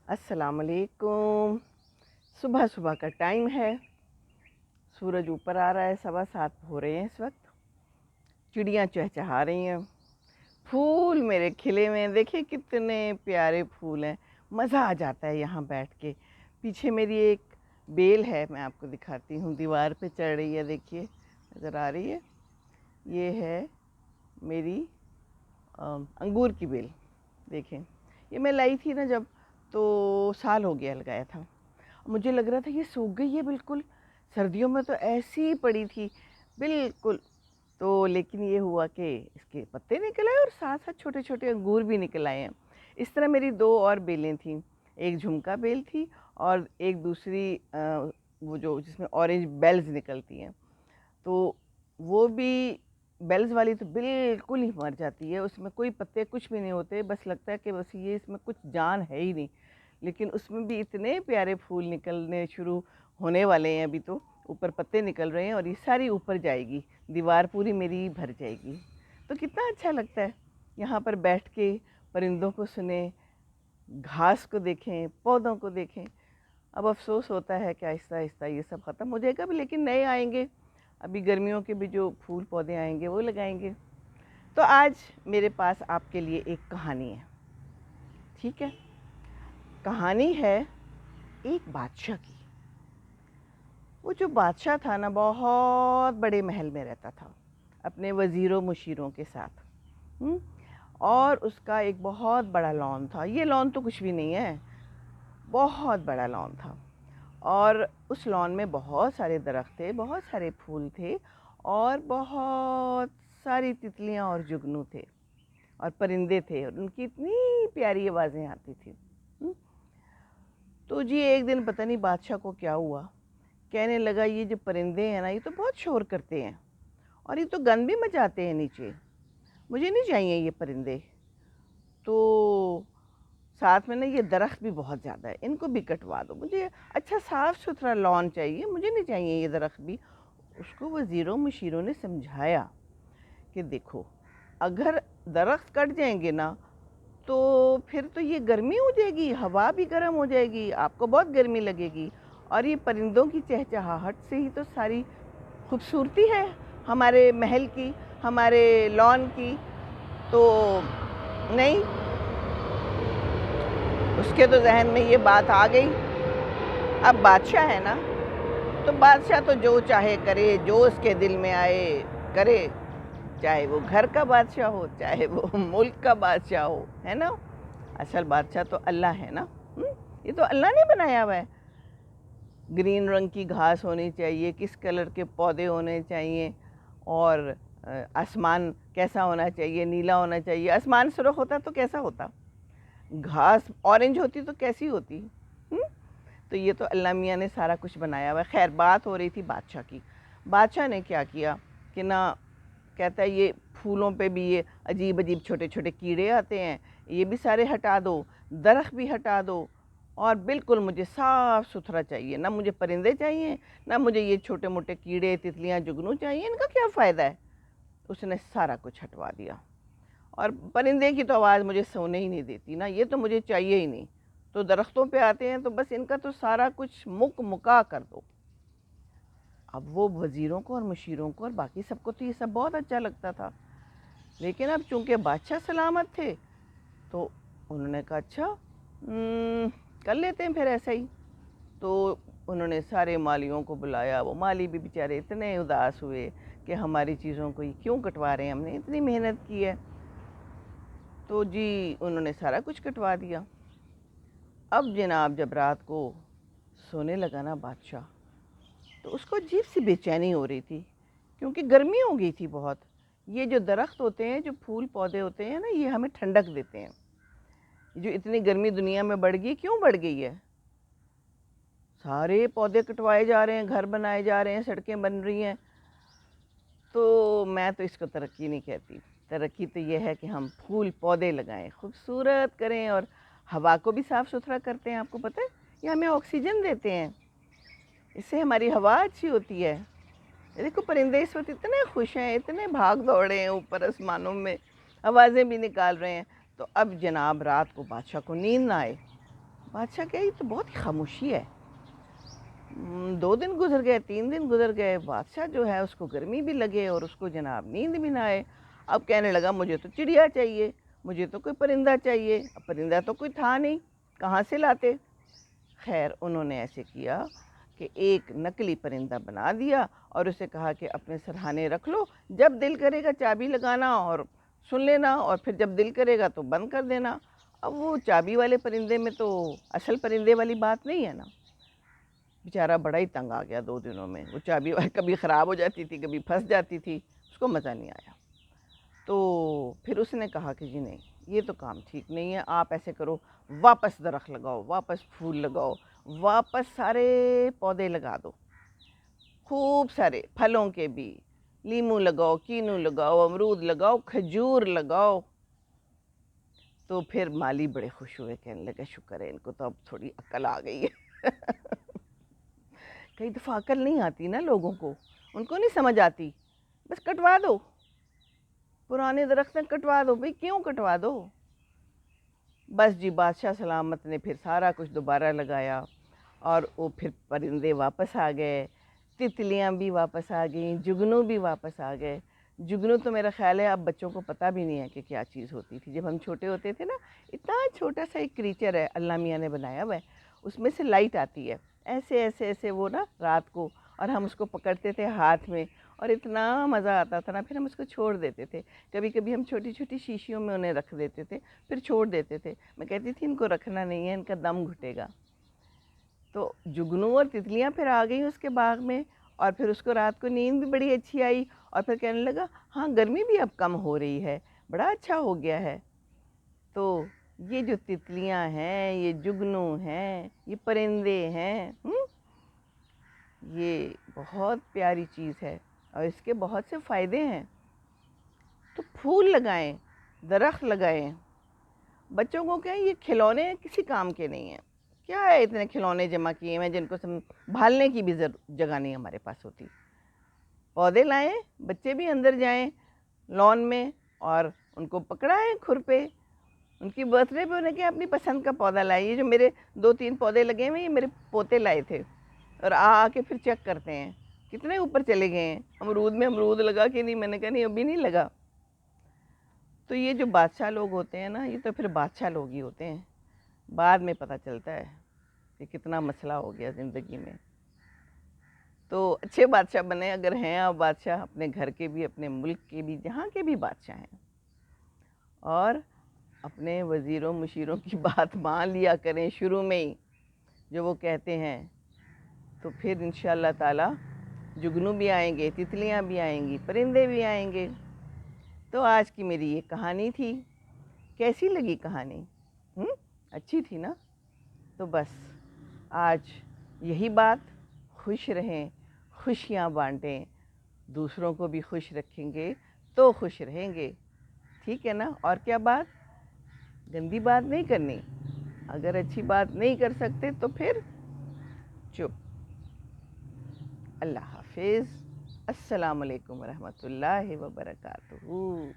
अस्सलाम वालेकुम। सुबह सुबह का टाइम है, सूरज ऊपर आ रहा है, 7:15 हो रहे हैं इस वक्त। चिड़ियाँ चहचहा रही हैं, फूल मेरे खिले हुए हैं, देखिए कितने प्यारे फूल हैं। मज़ा आ जाता है यहाँ बैठ के। पीछे मेरी एक बेल है, मैं आपको दिखाती हूँ, दीवार पे चढ़ रही है, देखिए नज़र आ रही है। ये है मेरी अंगूर की बेल। देखें, ये मैं लाई थी ना जब, तो साल हो गया लगाया था। मुझे लग रहा था ये सूख गई है बिल्कुल, सर्दियों में तो ऐसी ही पड़ी थी बिल्कुल। तो लेकिन ये हुआ कि इसके पत्ते निकल आए और साथ साथ छोटे छोटे अंगूर भी निकल आए हैं। इस तरह मेरी दो और बेलें थीं, एक झुमका बेल थी और एक दूसरी वो जो जिसमें ऑरेंज बेल्स निकलती हैं, तो वो भी बेल्स वाली तो बिल्कुल ही मर जाती है, उसमें कोई पत्ते कुछ भी नहीं होते, बस लगता है कि बस ये इसमें कुछ जान है ही नहीं। लेकिन उसमें भी इतने प्यारे फूल निकलने शुरू होने वाले हैं, अभी तो ऊपर पत्ते निकल रहे हैं और ये सारी ऊपर जाएगी, दीवार पूरी मेरी भर जाएगी। तो कितना अच्छा लगता है यहाँ पर बैठ के, परिंदों को सुने, घास को देखें, पौधों को देखें। अब अफसोस होता है कि आहिस्ता आहिस्ता ये सब ख़त्म हो जाएगा, लेकिन नए आएंगे। अभी गर्मियों के भी जो फूल पौधे आएंगे वो लगाएंगे। तो आज मेरे पास आपके लिए एक कहानी है, ठीक है। कहानी है एक बादशाह की। वो जो बादशाह था ना, बहुत बड़े महल में रहता था अपने वज़ीरों मुशीरों के साथ। और उसका एक बहुत बड़ा लॉन था। ये लॉन तो कुछ भी नहीं है, बहुत बड़ा लॉन था। और उस लॉन में बहुत सारे दरख्त थे, बहुत सारे फूल थे और बहुत सारी तितलियां और जुगनू थे और परिंदे थे और उनकी इतनी प्यारी आवाज़ें आती थी। तो जी एक दिन पता नहीं बादशाह को क्या हुआ, कहने लगा ये जो परिंदे हैं ना, ये तो बहुत शोर करते हैं और ये तो गंद भी मचाते हैं नीचे, मुझे नहीं चाहिए ये परिंदे। तो साथ में ना ये दरख्त भी बहुत ज़्यादा है, इनको भी कटवा दो, मुझे अच्छा साफ़ सुथरा लॉन चाहिए, मुझे नहीं चाहिए ये दरख्त भी। उसको वज़ीरों मुशीरों ने समझाया कि देखो, अगर दरख्त कट जाएंगे ना तो फिर तो ये गर्मी हो जाएगी, हवा भी गर्म हो जाएगी, आपको बहुत गर्मी लगेगी। और ये परिंदों की चहचहाहट से ही तो सारी खूबसूरती है हमारे महल की, हमारे लॉन की। तो नहीं, उसके तो जहन में ये बात आ गई। अब बादशाह है ना, तो बादशाह तो जो चाहे करे, जो उसके दिल में आए करे, चाहे वो घर का बादशाह हो, चाहे वो मुल्क का बादशाह हो, है ना। असल बादशाह तो अल्लाह है ना। ये तो अल्लाह ने बनाया हुआ है। ग्रीन रंग की घास होनी चाहिए, किस कलर के पौधे होने चाहिए, और आसमान कैसा होना चाहिए, नीला होना चाहिए। आसमान सुर्ख होता तो कैसा होता, घास ऑरेंज होती तो कैसी होती। तो ये तो अल्लाह मियाँ ने सारा कुछ बनाया हुआ है। खैर, बात हो रही थी बादशाह की। बादशाह ने क्या किया कि ना, कहता है ये फूलों पे भी ये अजीब अजीब छोटे छोटे कीड़े आते हैं, ये भी सारे हटा दो, दरख्त भी हटा दो, और बिल्कुल मुझे साफ़ सुथरा चाहिए, ना मुझे परिंदे चाहिए, ना मुझे ये छोटे मोटे कीड़े तितलियाँ जुगनू चाहिए, इनका क्या फ़ायदा है। उसने सारा कुछ हटवा दिया। और परिंदे की तो आवाज़ मुझे सोने ही नहीं देती ना, ये तो मुझे चाहिए ही नहीं। तो दरख्तों पे आते हैं तो बस इनका तो सारा कुछ मुका कर दो। अब वो वज़ीरों को और मुशीरों को और बाकी सबको तो ये सब बहुत अच्छा लगता था, लेकिन अब चूंकि बादशाह सलामत थे तो उन्होंने कहा अच्छा, कर लेते हैं फिर ऐसा ही। तो उन्होंने सारे मालियों को बुलाया। वो माली भी बेचारे इतने उदास हुए कि हमारी चीज़ों को ये क्यों कटवा रहे हैं, हमने इतनी मेहनत की है। तो जी उन्होंने सारा कुछ कटवा दिया। अब जनाब जब रात को सोने लगा ना बादशाह, तो उसको अजीब सी बेचैनी हो रही थी, क्योंकि गर्मी हो गई थी बहुत। ये जो दरख्त होते हैं, जो फूल पौधे होते हैं ना, ये हमें ठंडक देते हैं। जो इतनी गर्मी दुनिया में बढ़ गई, क्यों बढ़ गई है, सारे पौधे कटवाए जा रहे हैं, घर बनाए जा रहे हैं, सड़कें बन रही हैं। तो मैं तो इसको तरक्की नहीं कहती। तरक्की तो ये है कि हम फूल पौधे लगाएं, खूबसूरत करें और हवा को भी साफ़ सुथरा करते हैं। आपको पता है, ये हमें ऑक्सीजन देते हैं, इससे हमारी हवा अच्छी होती है। देखो परिंदे इस वक्त इतने खुश हैं, इतने भाग दौड़े हैं ऊपर आसमानों में, आवाज़ें भी निकाल रहे हैं। तो अब जनाब रात को बादशाह को नींद ना आए, बादशाह क्या, ये तो बहुत ही खामोशी है। 2 दिन गुजर गए, 3 दिन गुजर गए, बादशाह जो है उसको गर्मी भी लगे और उसको जनाब नींद भी ना आए। अब कहने लगा मुझे तो चिड़िया चाहिए, मुझे तो कोई परिंदा चाहिए। अब परिंदा तो कोई था नहीं, कहाँ से लाते। खैर उन्होंने ऐसे किया कि एक नकली परिंदा बना दिया और उसे कहा कि अपने सरहाने रख लो, जब दिल करेगा चाबी लगाना और सुन लेना, और फिर जब दिल करेगा तो बंद कर देना। अब वो चाबी वाले परिंदे में तो असल परिंदे वाली बात नहीं है ना। बेचारा बड़ा ही तंग आ गया 2 दिनों में। वो चाबी कभी ख़राब हो जाती थी, कभी फंस जाती थी, उसको मज़ा नहीं आया। तो फिर उसने कहा कि जी नहीं, ये तो काम ठीक नहीं है, आप ऐसे करो, वापस दरख्त लगाओ, वापस फूल लगाओ, वापस सारे पौधे लगा दो, खूब सारे फलों के भी, लीमू लगाओ, कीनू लगाओ, अमरूद लगाओ, खजूर लगाओ। तो फिर माली बड़े खुश हुए, कहने लगे शुक्र है इनको तो अब थोड़ी अक्ल आ गई है। कई दफ़ा अक्ल नहीं आती ना लोगों को, उनको नहीं समझ आती, बस कटवा दो, पुराने दरख्त कटवा दो भाई, क्यों कटवा दो। बस जी बादशाह सलामत ने फिर सारा कुछ दोबारा लगाया और वो फिर परिंदे वापस आ गए, तितलियां भी वापस आ गईं, जुगनू भी वापस आ गए। जुगनू तो मेरा ख़्याल है अब बच्चों को पता भी नहीं है कि क्या चीज़ होती थी। जब हम छोटे होते थे ना, इतना छोटा सा एक क्रीचर है अल्लाह मियाँ ने बनाया हुआ है, उसमें से लाइट आती है, ऐसे ऐसे ऐसे वो ना रात को, और हम उसको पकड़ते थे हाथ में और इतना मज़ा आता था ना, फिर हम उसको छोड़ देते थे। कभी कभी हम छोटी छोटी शीशियों में उन्हें रख देते थे, फिर छोड़ देते थे। मैं कहती थी इनको रखना नहीं है, इनका दम घुटेगा। तो जुगनू और तितलियां फिर आ गई उसके बाग में, और फिर उसको रात को नींद भी बड़ी अच्छी आई, और फिर कहने लगा हाँ गर्मी भी अब कम हो रही है, बड़ा अच्छा हो गया है। तो ये जो तितलियां हैं, ये जुगनू हैं, ये परिंदे हैं, ये बहुत प्यारी चीज़ है और इसके बहुत से फ़ायदे हैं। तो फूल लगाएं, दरख्त लगाएं। बच्चों को क्या है, ये खिलौने किसी काम के नहीं हैं। क्या है इतने खिलौने जमा किए हैं जिनको संभालने की भी जगह नहीं हमारे पास होती। पौधे लाएं, बच्चे भी अंदर जाएं लॉन में और उनको पकड़ाएं खुरपे। उनकी बर्थडे पे उन्हें क्या अपनी पसंद का पौधा लाए। ये जो मेरे 2-3 पौधे लगे हुए, ये मेरे पोते लाए थे, और आके फिर चेक करते हैं कितने ऊपर चले गए हैं। अमरूद में अमरूद लगा कि नहीं, मैंने कहा नहीं अभी नहीं लगा। तो ये जो बादशाह लोग होते हैं ना, ये तो फिर बादशाह लोग ही होते हैं, बाद में पता चलता है कि कितना मसला हो गया ज़िंदगी में। तो अच्छे बादशाह बने अगर हैं आप बादशाह, अपने घर के भी, अपने मुल्क के भी, जहाँ के भी बादशाह हैं, और अपने वज़ीरों मुशीरों की बात मान लिया करें शुरू में ही जो वो कहते हैं, तो फिर इंशाअल्लाह ताला जुगनू भी आएंगे, तितलियां भी आएंगी, परिंदे भी आएंगे। तो आज की मेरी ये कहानी थी। कैसी लगी कहानी? अच्छी थी ना? तो बस आज यही बात, खुश रहें, खुशियाँ बांटें, दूसरों को भी खुश रखेंगे तो खुश रहेंगे। ठीक है ना? और क्या बात, गंदी बात नहीं करनी। अगर अच्छी बात नहीं कर सकते तो फिर चुप। अल्लाह हाफिज़। अस्सलाम वालेकुम रहमतुल्लाहि व बरकातुहू।